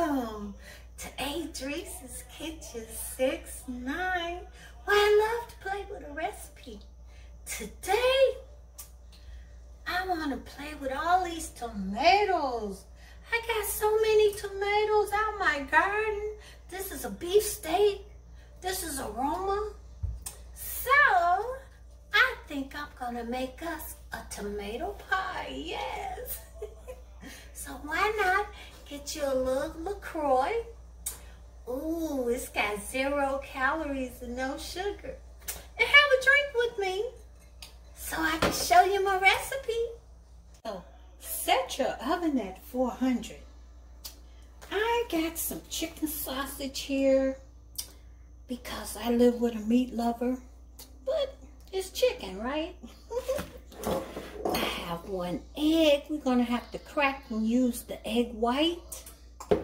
Welcome to Adrice's Kitchen 6-9, where I love to play with a recipe. Today, I want to play with all these tomatoes. I got so many tomatoes out my garden. This is a beefsteak. This is a Roma. So, I think I'm going to make us a tomato pie. Yes. So why not get you a little LaCroix? Ooh, it's got 0 calories and no sugar. And have a drink with me so I can show you my recipe. So set your oven at 400. I got some chicken sausage here because I live with a meat lover, but it's chicken, right? I have 1 egg. We're going to have to crack and use the egg white. I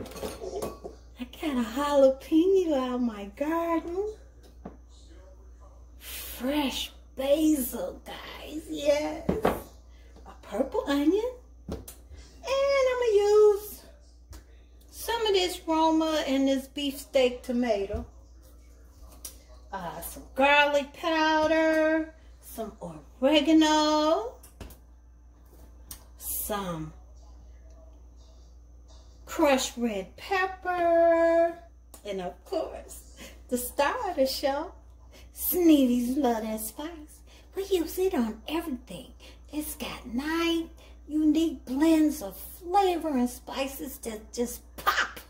got a jalapeno out of my garden. Fresh basil, guys. Yes. A purple onion. And I'm going to use some of this Roma and this beefsteak tomato. Some garlic powder. Some oregano. Some crushed red pepper, and of course, the star of the show, Sneevy Love That Spice. We use it on everything. It's got 9 unique blends of flavor and spices that just pop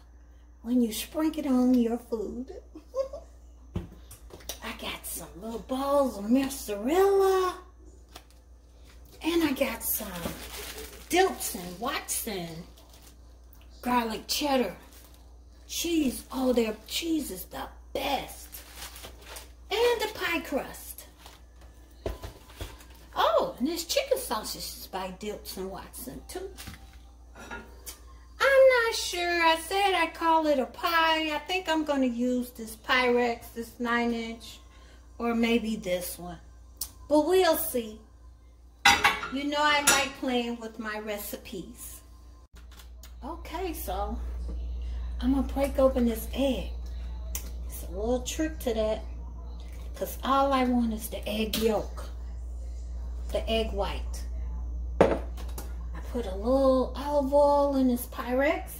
when you sprinkle it on your food. I got some little balls of mozzarella, and I got some Dilton, Watson, garlic cheddar, cheese. Oh, their cheese is the best. And the pie crust. Oh, and this chicken sausage is by Dilton Watson too. I'm not sure. I said I call it a pie. I think I'm going to use this pyrex, this 9-inch, or maybe this one. But we'll see. You know I like playing with my recipes. Okay, so I'm going to break open this egg. It's a little trick to that, because all I want is the egg yolk, the egg white. I put a little olive oil in this pyrex.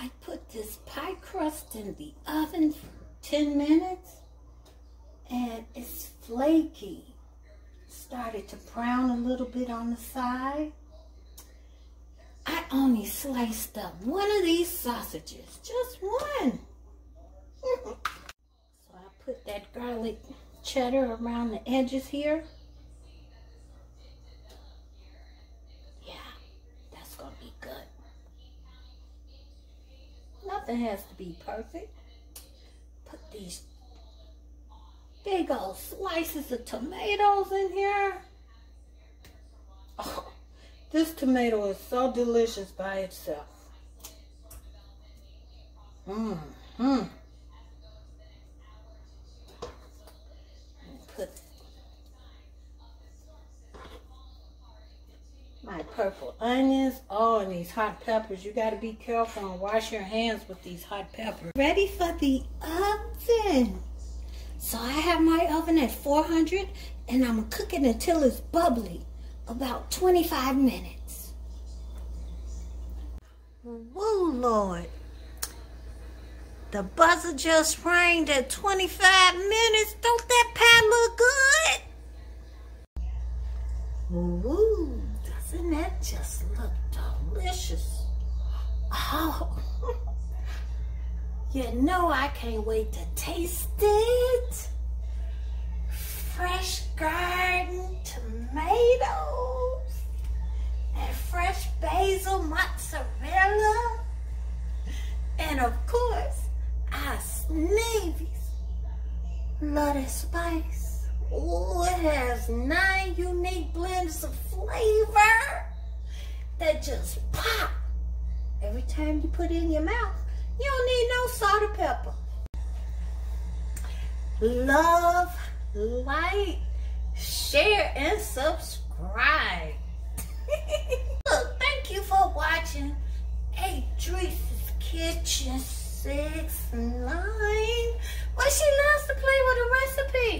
I put this pie crust in the oven for 10 minutes and it's flaky. Started to brown a little bit on the side. I only sliced up 1 of these sausages, just 1. So I put that garlic cheddar around the edges here. Yeah, that's gonna be good. Nothing has to be perfect. Put these big old slices of tomatoes in here. Oh, this tomato is so delicious by itself. Put my purple onions. Oh, and these hot peppers. You got to be careful and wash your hands with these hot peppers. Ready for the oven. So I have my oven at 400 and I'm going to cook it until it's bubbly. About 25 minutes. Whoa, Lord. The buzzer just rang at 25 minutes. Don't that pie look good? Ooh, doesn't that just look delicious? Oh, You know I can't wait to taste it. Fresh garden tomatoes and fresh basil, mozzarella, and of course, our Sneevy Love That Spice. Oh, it has 9 unique blends of flavor that just pop every time you put it in your mouth. You don't need no salt or pepper. Love, like, share, and subscribe. Look, thank you for watching Adrice's Kitchen 6-9. Well, she loves to play with a recipe.